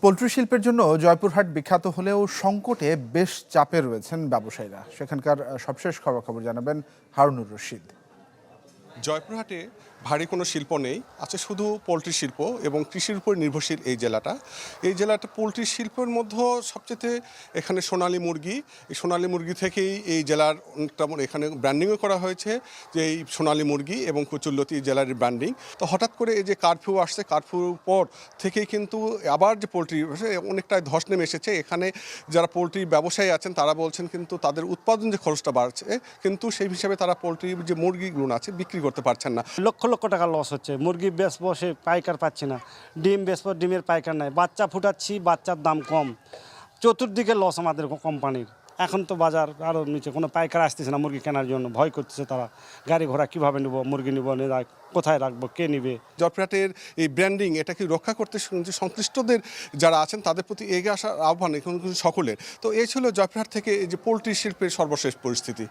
Poultry শিল্পের জন্য জয়পুরহাট বিখ্যাত হলেও সংকটে বেশ চাপে রয়েছেন ব্যবসায়ীরা। সেখানকার সবশেষ খবর জানাবেন হারুনুর রশিদ। জয়পুরহাটে ভারী কোনো শিল্প নেই, আছে শুধু পোলট্রি শিল্প এবং কৃষির উপর নির্ভরশীল এই জেলাটা পোলট্রি শিল্পের মধ্যে সবচেয়ে এখানে সোনালী মুরগি, এই সোনালী মুরগি থেকেই এই জেলার তেমন এখানে ব্র্যান্ডিংও করা হয়েছে যে এই সোনালী মুরগি এবং কচুল্লতি জেলার ব্র্যান্ডিং। তো হঠাৎ করে এই যে কারফিউ আসছে, কারফিউর পর থেকেই কিন্তু আবার যে পোলট্রি অনেকটা ধস নেমে এসেছে। এখানে যারা পোলট্রি ব্যবসায়ী আছেন তারা বলছেন কিন্তু তাদের উৎপাদন যে খরচটা বাড়ছে, কিন্তু সেই হিসাবে তারা পোলট্রির যে মুরগিগুলো আছে বিক্রি করতে পারছেন না। লক্ষ লক্ষ টাকা লস হচ্ছে। মুরগি বেচবো, সে পাইকার পাচ্ছি না। ডিম বেচবো, ডিমের পাইকার নাই। বাচ্চা ফুটাচ্ছি, বাচ্চার দাম কম। চতুর্দিকে লস আমাদের কোম্পানির। এখন তো বাজার আরও নিচে, কোনো পাইকার আসতেছে না মুরগি কেনার জন্য। ভয় করতেছে তারা, গাড়ি ঘোড়া কীভাবে নেবো, মুরগি নেবো, কোথায় রাখবো, কে নিবে। জয়পুরহাটের এই ব্র্যান্ডিং এটা কি রক্ষা করতে সংশ্লিষ্টদের যারা আছেন তাদের প্রতি এগিয়ে আসার আহ্বান এখন সকলের। তো এই ছিল জয়পুরহাট থেকে এই যে পোলট্রি শিল্পের সর্বশেষ পরিস্থিতি।